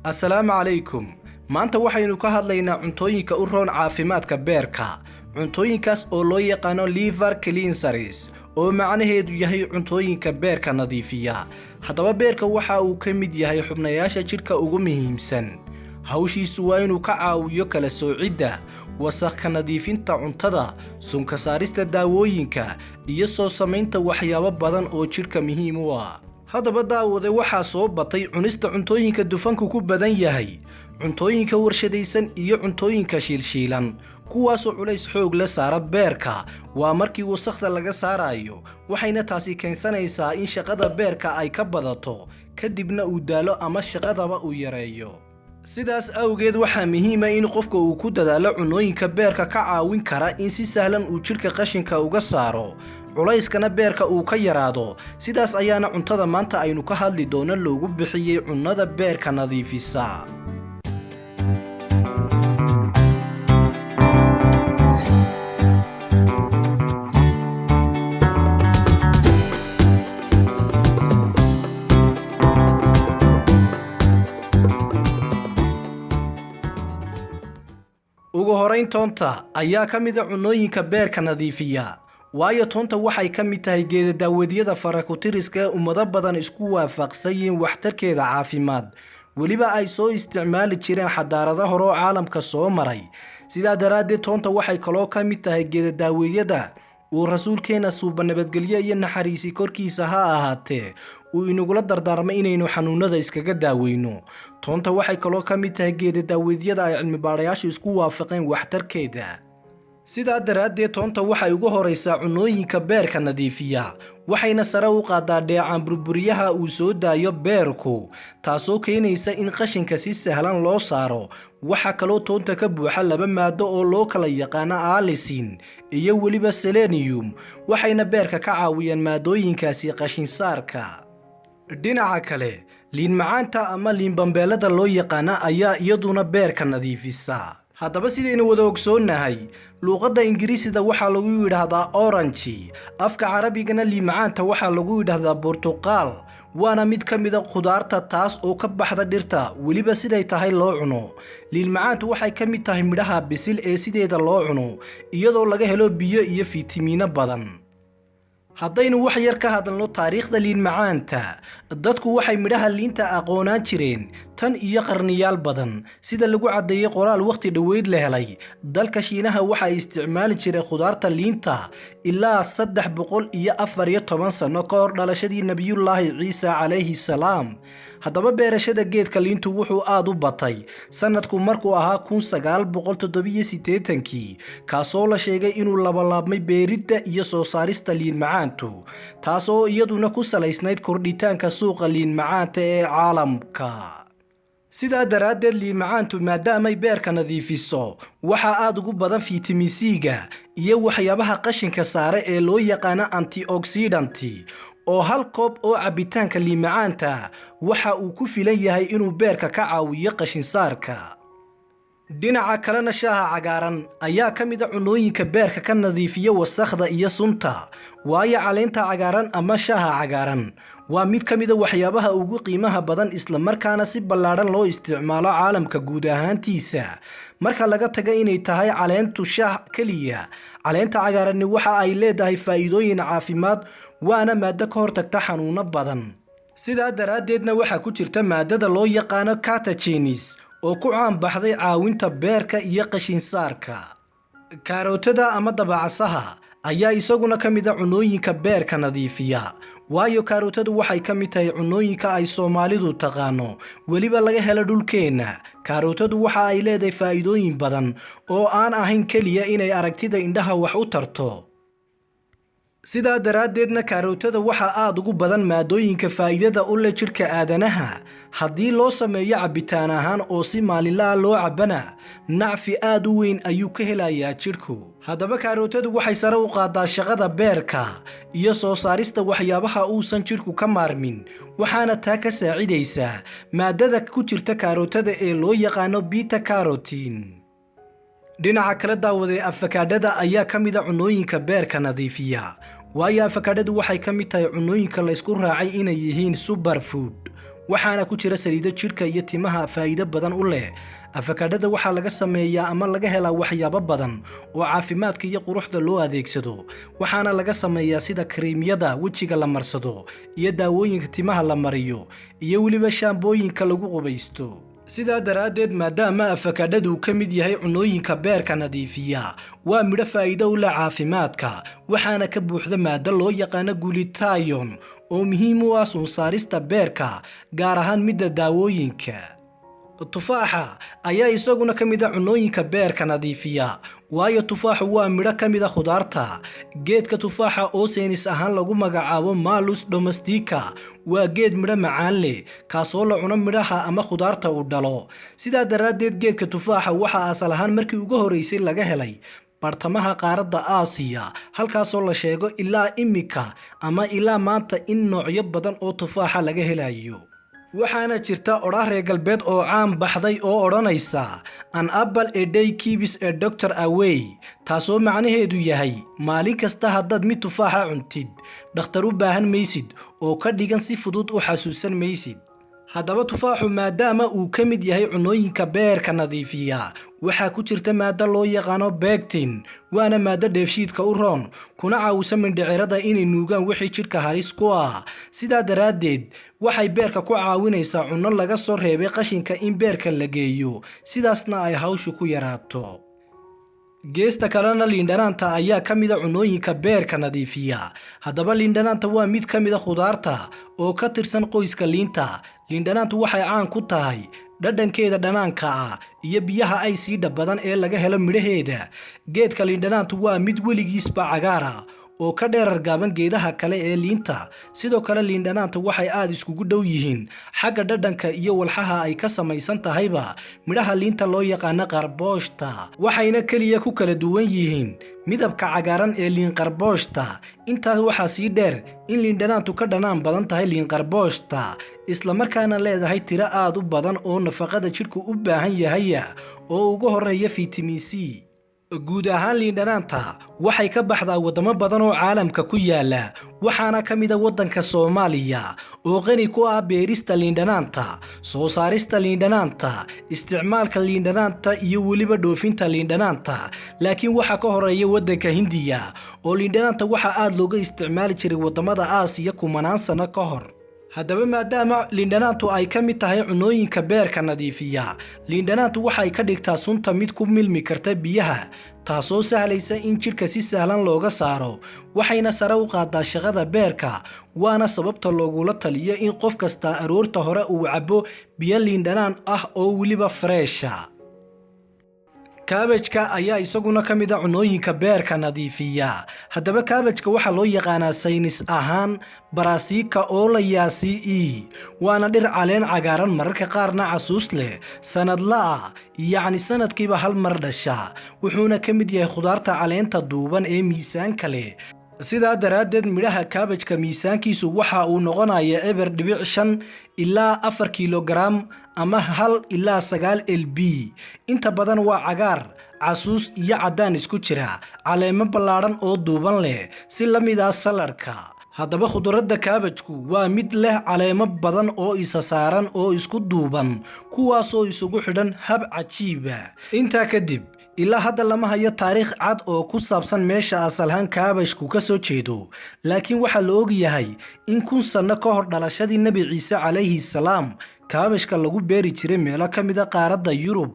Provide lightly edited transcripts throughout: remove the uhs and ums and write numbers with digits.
Assalaamu calaykum. Maanta waxaynu ka hadlaynaa cuntooyinka u roon caafimaadka beerka. Cuntooyinkaas oo loo yaqaano liver cleansers oo macnaheedu yahay cuntooyinka beerka nadiifiya. Haddaba beerka waxa uu ka mid yahay xubnayaasha jidhka ugu muhiimsan. Hawshiisu waa inuu ka caawiyo kala soocidda wasakh nadiifinta cuntada, sun ka saarista daawooyinka iyo soo samaynta waxyaabo badan oo jidhka muhiim u ah. Haddaba daawade waxaa soo batay cunista cuntooyinka dufanku ku badan yahay, cuntooyinka warshadaysan iyo cuntooyinka shiilshiilan, kuwaasoo culays xoog la saara beerka. Waa markii wasakhda laga saarayo, waxayna taasi keensanaysaa in shaqada beerka ay ka badato, kadibna uu daalo ama shaqadaba uu yareeyo. sidaas awgeed waxaa muhiim ah in qofka uu ku dadaalo cunooyinka beerka ka caawin kara in si sahlan uu jidhka qashinka uga saaro, culayskana beerka uu ka yaraado. sidaas ayaana cuntada maanta aynu ka hadli doono loogu bixiyay cunnada beerka nadiifisa. ugu horeyn toonta ayaa ka mid ah cunooyinka beerka nadiifiya, waayo toonta waxay ka mid tahay geeda daawadyada farakutiriska ee ummado badan isku waafaqsan yihiin waxtarkeeda caafimaad, weliba ay soo isticmaali jireen xadaarado hore oo caalamka soo maray. sidaa daraaddeed toonta waxay kaloo ka mid tahay geeda daawadyada uu rasuulkeena suuba nabadgelyo iyo naxariisi korkiisa ha ahaatee uu inagula dardaarmay inaynu xanuunada iskaga daaweyno. toonta waxay kaloo ka mid tahay geeda daawadyada ay cilmibaadhayaashu isku waafaqeen waxtarkeeda. sidaa daraaddeed toonta waxay ugu horeysaa cunooyinka beerka nadiifiya, waxayna sare u qaadaa dheecaan burburiyaha uu soo daayo beerku, taasoo keenaysa in qashinka si sahlan loo saaro. waxaa kaloo toonta ka buuxa laba maado oo loo kala yaqaano alisin iyo weliba selenium, waxayna beerka ka caawiyaan maadooyinkaasi qashin saarka. dhinaca kale, liin macaanta ama liin bambeelada loo yaqaana ayaa iyaduna beerka nadiifisa. haddaba sidaynu wada ogsoonnahay, luuqadda ingiriisida waxaa lagu yidhaahdaa orange, afka carabigana liin macaanta waxaa lagu yidhaahdaa burtuqaal, waana mid ka mid a khudaarta taas oo ka baxda dhirta, weliba siday tahay loo cuno. liin macaantu waxay ka mid tahay midhaha bisil ee sideeda loo cuno, iyadoo laga helo biyo iyo fiitamiino badan. haddaynu wax yar ka hadalno taariikhda liin macaanta, dadku waxay midhaha liinta aqoonaan jireen tan iyo qarniyaal badan. sida lagu caddeeyey qoraal waqti dhoweyd la helay, dalka shiinaha waxay isticmaali jireen khudaarta liinta ilaa 314 sano ka hor dhalashadii nebiyullaahi ciise calayhi salaam. haddaba beerashada geedka liintu wuxuu aad u batay sanadku markuu ahaa 1987, kaasoo la sheegay inuu labalaabmay beeridda iyo soo saarista liin macaantu, taasoo iyaduna ku salaysnayd kordhitaanka suuqa liin macaanta ee caalamka. sidaa daraaddeed liin macaantu maadaamay beerka nadiifiso, waxaa aad ugu badan fiitamiin C-ga iyo waxyaabaha qashinka saare ee loo yaqaano antioxidant, oo hal koob oo cabitaanka liin macaanta waxa uu ku filan yahay inuu beerka ka caawiyo qashin saarka. dhinaca kalena shaaha cagaaran ayaa ka mid a cunooyinka beerka ka nadiifiya wasakhda iyo sunta, waayo caleenta cagaaran ama shaaha cagaaran waa mid ka mid a waxyaabaha ugu qiimaha badan, islamarkaana si ballaadhan loo isticmaalo caalamka guud ahaantiisa. marka laga taga inay tahay caleentu shaah keliya, caleenta cagaaranni waxa ay leedahay faa'iidooyin caafimaad, waana maado ka hortagta xanuuno badan. sidaa daraaddeedna waxaa ku jirta maadada loo yaqaano catechins oo ku caanbaxday caawinta beerka iyo qashin saarka. kaarootada ama dabacasaha ayaa isaguna ka mid a cunooyinka beerka nadiifiya, waayo kaarotadu waxay ka mid tahay cunooyinka ay Soomaalidu taqaano, weliba laga helo dhulkeenna. kaarotadu waxa ay leedahay faa'iidooyin badan oo aan ahayn keliya inay aragtida indhaha wax u tarto. sidaa daraaddeedna kaarootada waxaa aad ugu badan maadooyinka faa'iidada u leh jidhka aadanaha. haddii loo sameeyo cabitaan ahaan oo si maalinlaha loo cabana, nacfi aad u weyn ayuu ka helayaa jidhku. haddaba kaarotadu waxay sare u qaadaa shaqada beerka iyo soo saarista waxyaabaha uusan jidhku ka maarmin, waxaana taa ka saacidaysaa maadada ku jirta kaarotada ee loo yaqaano beta carotene. dhinaca kale daawade, afakaadhada ayaa ka mid a cunooyinka beerka nadiifiya, waayo afakaadhadu waxay ka mid tahay cunooyinka la isku raacay inay yihiin superfood, waxaana ku jira saliido jidhka iyo timaha faa'iido badan u leh. afakaadhada waxaa laga sameeyaa ama laga helaa waxyaabo badan oo caafimaadka iyo quruxda loo adeegsado, waxaana laga sameeyaa sida kariimyada wejiga la marsado iyo daawooyinka timaha la mariyo iyo weliba shaambooyinka lagu qubaysto. sidaa daraaddeed maadaama afakaadhadu ka mid yahay cunooyinka beerka nadiifiya, waa midho faa'iido u leh caafimaadka, waxaana ka buuxda maado loo yaqaano glutathione oo muhiim u ah soo saarista beerka, gaar ahaan midda daawooyinka. tufaaxa ayaa isaguna ka mid ah cunooyinka beerka nadiifiya, waayo tufaaxu waa midho ka mid ah khudaarta. geedka tufaaxa oo saynis ahaan lagu magacaabo Malus domestica waa geed midho macaan leh, kaasoo la cuno midhaha ama khudaarta uu dhalo. sidaa daraaddeed geedka tufaaxa waxaa asal ahaan markii ugu horreysay laga helay bartamaha qaaradda Aasiya, halkaasoo la sheego ilaa imika ama ilaa maanta in noocyo badan oo tufaaxa laga helayo. waxaana jirta odhaah reer galbeed oo caan baxday oo odhanaysa an apple a day keeps a doctor away, taasoo macnaheedu yahay maalin kasta haddaad mid tufaaxa cuntid dhakhtar u baahan maysid, oo ka dhigan si fudud u xasuusan maysid. haddaba tufaaxu maadaama uu ka mid yahay cunooyinka beerka nadiifiya, waxaa ku jirta maado loo yaqaano pectin, waana maado dheefshiidka u roon kuna caawisa mindhicirada inay nuugaan wixii jidhka halis ku ah. sidaa daraaddeed waxay beerka ku caawinaysaa cunno laga soo reebay qashinka in beerka la geeyo, sidaasna ay hawshu ku yaraato. geesta kalena liindhanaanta ayaa ka mid a cunooyinka beerka nadiifiya. haddaba liindhanaanta waa mid ka mid a khudaarta oo ka tirsan qoyska liinta. liindhanaantu waxay caan ku tahay dhadhankeeda dhanaanka ah iyo biyaha ay siidha badan ee laga helo midhaheeda. geedka liindhanaantu waa mid weligiisba cagaar ah oo ka dheerar gaaban geedaha kale ee liinta. sidoo kale liindhanaanta waxay aad iskugu dhow yihiin xagga dhadhanka iyo walxaha ay ka samaysan tahayba midhaha liinta loo yaqaano qarbooshta, waxayna keliya ku kala duwan yihiin midabka cagaaran ee liinqarbooshta. intaas waxaa sii dheer in liindhanaantu ka dhanaan badan tahay liinqarbooshta, islamarkaana leedahay tiro aad u badan oo nafaqada jidhku u baahan yahaya oo ugu horreeya fitamiin C. guud ahaan liindhanaanta waxay ka baxdaa waddamo badan oo caalamka ku yaala, waxaana ka mid a waddanka Soomaaliya oo qani ku ah beerista liindhanaanta, soo saarista liindhanaanta, isticmaalka liindhanaanta iyo weliba dhoofinta liindhanaanta. laakiin waxaa ka horeeya waddanka Hindiya oo liindhanaanta waxaa aad looga isticmaali jiray waddamada Aasiya kumanaan sano ka hor. haddaba maadaama liindhanaantu ay ka mid tahay cunooyinka beerka nadiifiya, liindhanaantu waxay ka dhigtaa sunta mid ku milmi karta biyaha, taasoo sahlaysa in jidhka si sahlan looga saaro, waxayna sare u qaadaa shaqada beerka. waana sababta loogula taliyo in qof kasta aroorta hore uu cabo biyo liindhanaan ah oo weliba freesha. kaabajka ayaa isaguna ka mid a cunooyinka beerka nadiifiya. haddaba kaabajka waxaa loo yaqaanaa saynis ahaan Brassica oleiacea, waana dhir caleen cagaaran mararka qaarna casuus leh, sanadla ah, yacni sanadkiiba hal mar dhasha, wuxuuna ka mid yahay khudaarta caleenta duuban ee miisaanka leh. sidaa daraaddeed midhaha kaabajka miisaankiisu waxa uu noqonayaa eber dhibic 5 ilaa 4 kilogaram ama 1 ilaa 9 lb. inta badan waa cagaar, casuus iyo caddaan isku jira, caleemo ballaadhan oo duuban leh si la mid ah saladhka. haddaba khudradda kaabajku waa mid leh caleemo badan oo isa saaran oo isku duuban, kuwaasoo isugu xidhan hab cajiiba. intaa kadib ilaa hadda lama hayo taariikh cad oo ku saabsan meesha asalhaan kaabashku ka soo jeedo, laakiin waxaa la og yahay in 1000 sano ka hor dhalashadii Nabi Ciise calayhi salaam kaabashka lagu beeri jiray meelo ka mid ah qaaradda Yurub.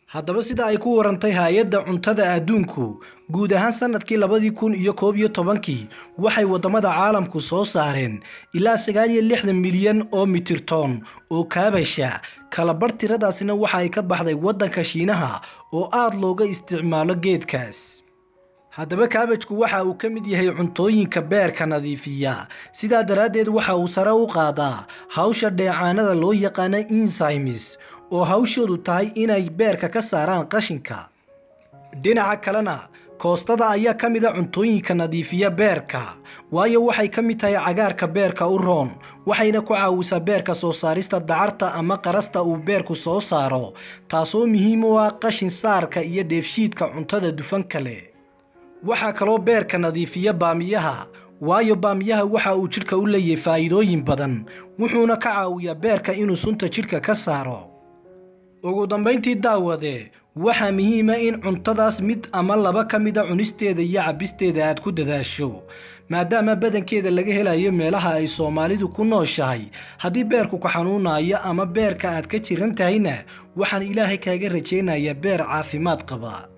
haddaba sida ay ku warantay hay'adda cuntada adduunku, guud ahaan sanadkii 2011 waxay waddamada caalamku soo saareen ilaa 69 milyan oo mitir ton oo kaabasha, kala bar tiradaasina waxa ay ka baxday waddanka Shiinaha oo aad looga isticmaalo geedkaas. haddaba kaabajku waxa uu ka mid yahay cuntooyinka beerka nadiifiya, sidaa daraaddeed waxa uu sare u qaadaa hawsha dheecaanada loo yaqaano enzymes oo hawshoodu tahay inay beerka ka saaraan qashinka. dhinaca kalena koostada ayaa ka mid ah cuntooyinka nadiifiya beerka, waayo waxay ka mid tahay cagaarka beerka u roon, waxayna ku caawisaa beerka soo saarista dacarta ama qarasta uu beerku soo saaro, taasoo muhiim u ah qashin saarka iyo dheefshiidka cuntada dufanka leh. waxaa kaloo beerka nadiifiya baamiyaha, waayo baamiyaha waxa uu jidhka u leeyahay faa'iidooyin badan wuxuuna ka caawiyaa beerka inuu sunta jidhka ka saaro. ugu dambayntii daawade waxaa muhiim ah in cuntadaas mid ama laba ka mid ah cunisteeda iyo cabisteeda aad ku dadaasho maadaama badankeeda laga helayo meelaha ay Soomaalidu ku nooshahay. haddii beerku ka xanuunayo ama beerka aad ka jiran tahayna waxaan Ilaahay kaaga rajaynayaa beer caafimaad qaba.